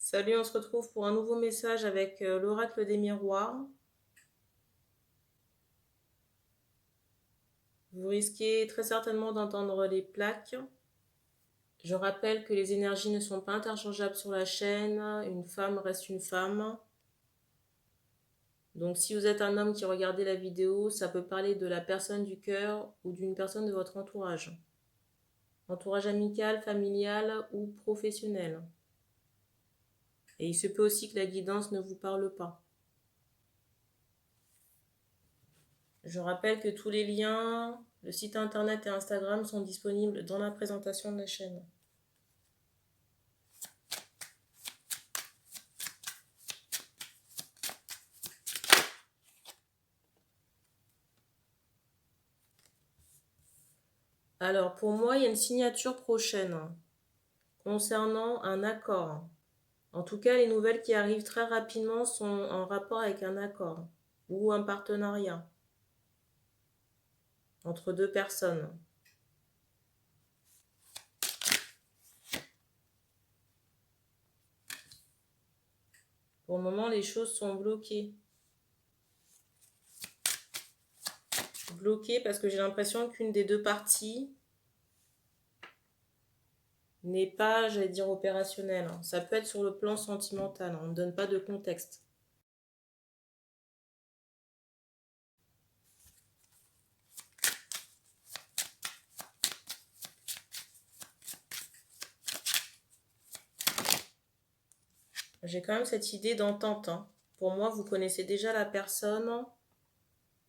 Salut, on se retrouve pour un nouveau message avec l'oracle des miroirs. Vous risquez très certainement d'entendre les plaques. Je rappelle que les énergies ne sont pas interchangeables sur la chaîne. Une femme reste une femme. Donc si vous êtes un homme qui regardez la vidéo, ça peut parler de la personne du cœur ou d'une personne de votre entourage. Entourage amical, familial ou professionnel. Et il se peut aussi que la guidance ne vous parle pas. Je rappelle que tous les liens, le site internet et Instagram sont disponibles dans la présentation de la chaîne. Alors, pour moi, il y a une signature prochaine concernant un accord. En tout cas, les nouvelles qui arrivent très rapidement sont en rapport avec un accord ou un partenariat entre deux personnes. Pour le moment, les choses sont bloquées. Bloquées parce que j'ai l'impression qu'une des deux parties n'est pas, j'allais dire, opérationnelle. Ça peut être sur le plan sentimental, on ne donne pas de contexte. J'ai quand même cette idée d'entente. Pour moi, vous connaissez déjà la personne.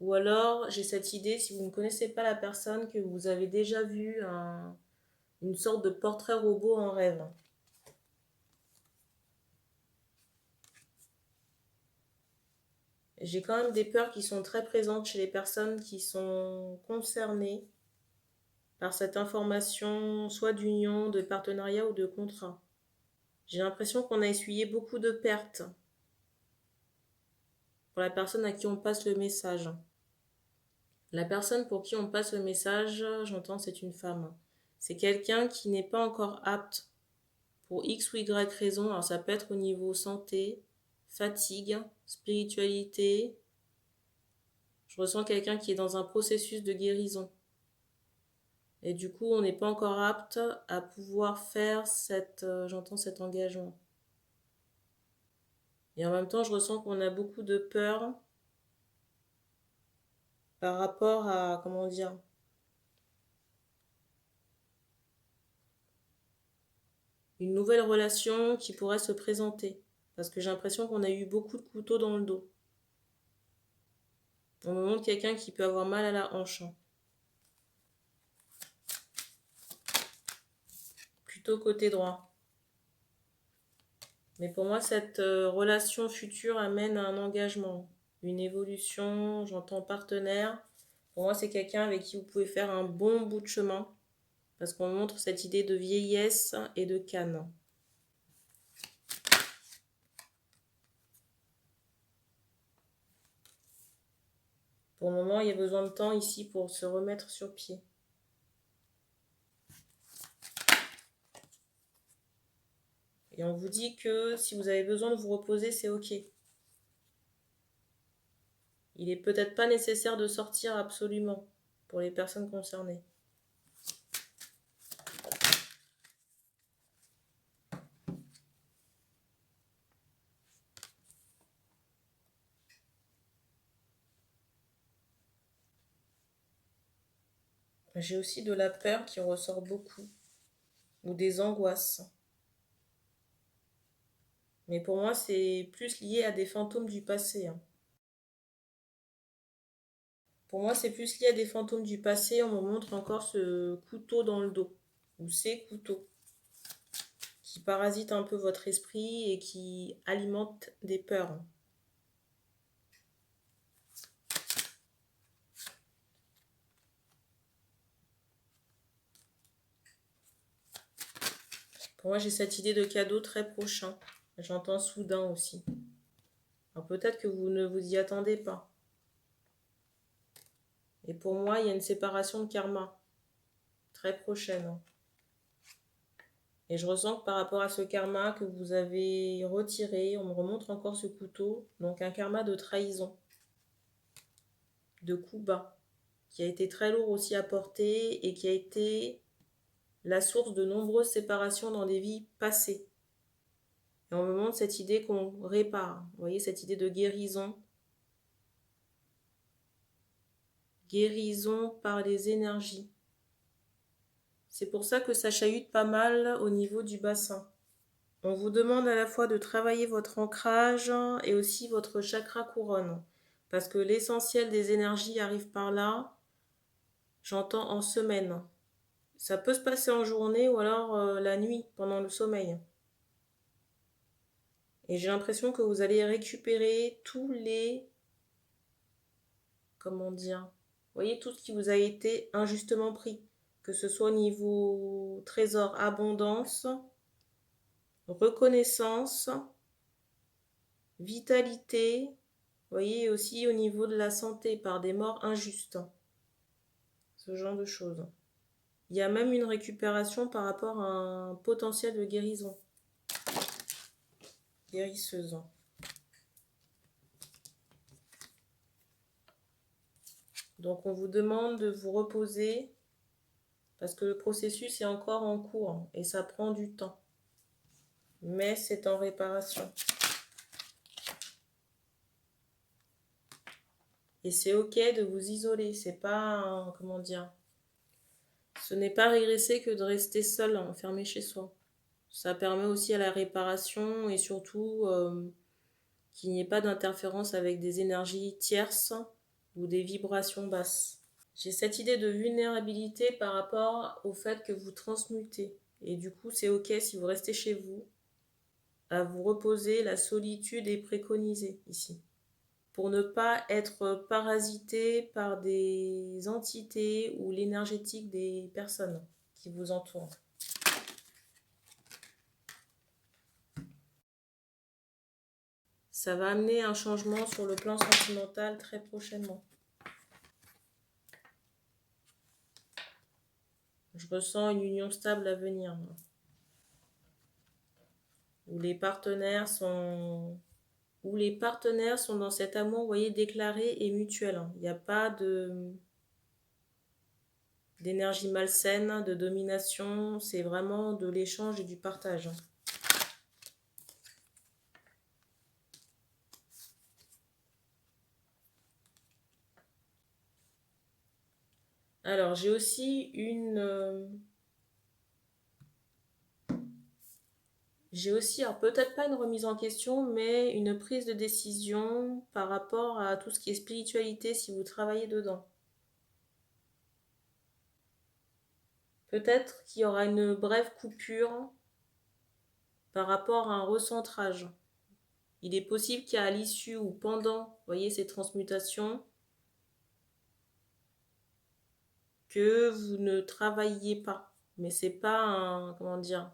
Ou alors, j'ai cette idée, si vous ne connaissez pas la personne, que vous avez déjà vu une sorte de portrait robot en rêve. J'ai quand même des peurs qui sont très présentes chez les personnes qui sont concernées par cette information, soit d'union, de partenariat ou de contrat. J'ai l'impression qu'on a essuyé beaucoup de pertes pour la personne à qui on passe le message. La personne pour qui on passe le message, j'entends, c'est une femme. C'est quelqu'un qui n'est pas encore apte pour X ou Y raison. Alors ça peut être au niveau santé, fatigue, spiritualité. Je ressens quelqu'un qui est dans un processus de guérison. Et du coup, on n'est pas encore apte à pouvoir faire j'entends cet engagement. Et en même temps, je ressens qu'on a beaucoup de peur par rapport à, comment dire, une nouvelle relation qui pourrait se présenter. Parce que j'ai l'impression qu'on a eu beaucoup de couteaux dans le dos. On me montre quelqu'un qui peut avoir mal à la hanche. Plutôt côté droit. Mais pour moi, cette relation future amène à un engagement, une évolution, j'entends partenaire. Pour moi, c'est quelqu'un avec qui vous pouvez faire un bon bout de chemin. Parce qu'on montre cette idée de vieillesse et de canne. Pour le moment, il y a besoin de temps ici pour se remettre sur pied. Et on vous dit que si vous avez besoin de vous reposer, c'est ok. Il n'est peut-être pas nécessaire de sortir absolument pour les personnes concernées. J'ai aussi de la peur qui ressort beaucoup, ou des angoisses. Mais pour moi, c'est plus lié à des fantômes du passé. Pour moi, c'est plus lié à des fantômes du passé. On me montre encore ce couteau dans le dos, ou ces couteaux, qui parasitent un peu votre esprit et qui alimentent des peurs. Pour moi, j'ai cette idée de cadeau très prochain. J'entends soudain aussi. Alors peut-être que vous ne vous y attendez pas. Et pour moi, il y a une séparation de karma très prochaine. Et je ressens que par rapport à ce karma que vous avez retiré, on me remontre encore ce couteau, donc un karma de trahison, de coup bas, qui a été très lourd aussi à porter et qui a été la source de nombreuses séparations dans des vies passées. Et on me montre cette idée qu'on répare, vous voyez, cette idée de guérison. Guérison par les énergies. C'est pour ça que ça chahute pas mal au niveau du bassin. On vous demande à la fois de travailler votre ancrage et aussi votre chakra couronne. Parce que l'essentiel des énergies arrive par là, j'entends en semaine. Ça peut se passer en journée ou alors la nuit, pendant le sommeil. Et j'ai l'impression que vous allez récupérer tous les... Comment dire? Vous voyez, tout ce qui vous a été injustement pris. Que ce soit au niveau trésor, abondance, reconnaissance, vitalité, vous voyez, aussi au niveau de la santé par des morts injustes, ce genre de choses. Il y a même une récupération par rapport à un potentiel de guérison, guérisseuse. Donc on vous demande de vous reposer parce que le processus est encore en cours et ça prend du temps. Mais c'est en réparation. Et c'est ok de vous isoler, c'est pas, comment dire, ce n'est pas régresser que de rester seul, enfermé chez soi. Ça permet aussi à la réparation et surtout qu'il n'y ait pas d'interférence avec des énergies tierces ou des vibrations basses. J'ai cette idée de vulnérabilité par rapport au fait que vous transmutez. Et du coup, c'est ok si vous restez chez vous, à vous reposer, la solitude est préconisée ici. Pour ne pas être parasité par des entités ou l'énergétique des personnes qui vous entourent. Ça va amener un changement sur le plan sentimental très prochainement. Je ressens une union stable à venir. Où les partenaires sont dans cet amour, vous voyez, déclaré et mutuel. Il n'y a pas d'énergie malsaine, de domination. C'est vraiment de l'échange et du partage. Alors, j'ai aussi alors peut-être pas une remise en question, mais une prise de décision par rapport à tout ce qui est spiritualité si vous travaillez dedans. Peut-être qu'il y aura une brève coupure par rapport à un recentrage. Il est possible qu'à l'issue ou pendant, vous voyez, ces transmutations, que vous ne travailliez pas. Mais c'est pas un, comment dire,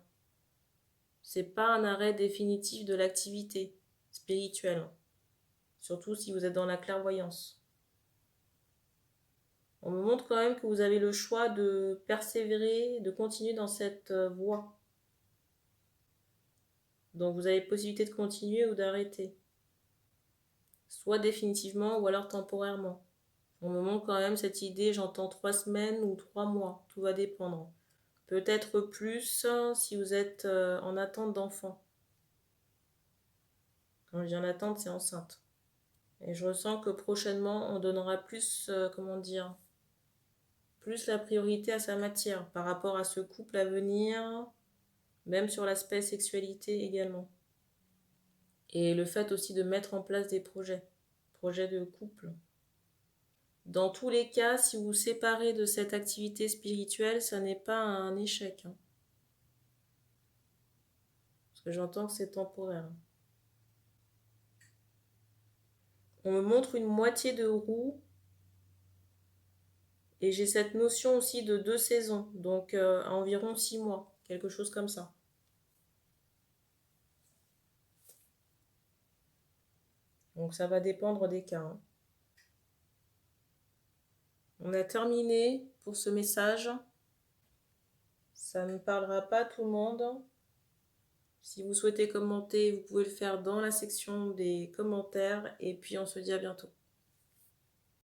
c'est pas un arrêt définitif de l'activité spirituelle. Surtout si vous êtes dans la clairvoyance. On me montre quand même que vous avez le choix de persévérer, de continuer dans cette voie. Donc vous avez possibilité de continuer ou d'arrêter. Soit définitivement ou alors temporairement. On me montre quand même cette idée, j'entends 3 semaines ou 3 mois, tout va dépendre. Peut-être plus si vous êtes en attente d'enfant. Quand je dis en attente, c'est enceinte. Et je ressens que prochainement, on donnera plus, comment dire, plus la priorité à sa matière par rapport à ce couple à venir, même sur l'aspect sexualité également. Et le fait aussi de mettre en place des projets de couple. Dans tous les cas, si vous vous séparez de cette activité spirituelle, ça n'est pas un échec. Parce que j'entends que c'est temporaire. On me montre une moitié de roue. Et j'ai cette notion aussi de 2 saisons. Donc à environ 6 mois. Quelque chose comme ça. Donc ça va dépendre des cas. On a terminé pour ce message. Ça ne parlera pas à tout le monde. Si vous souhaitez commenter, vous pouvez le faire dans la section des commentaires et puis on se dit à bientôt.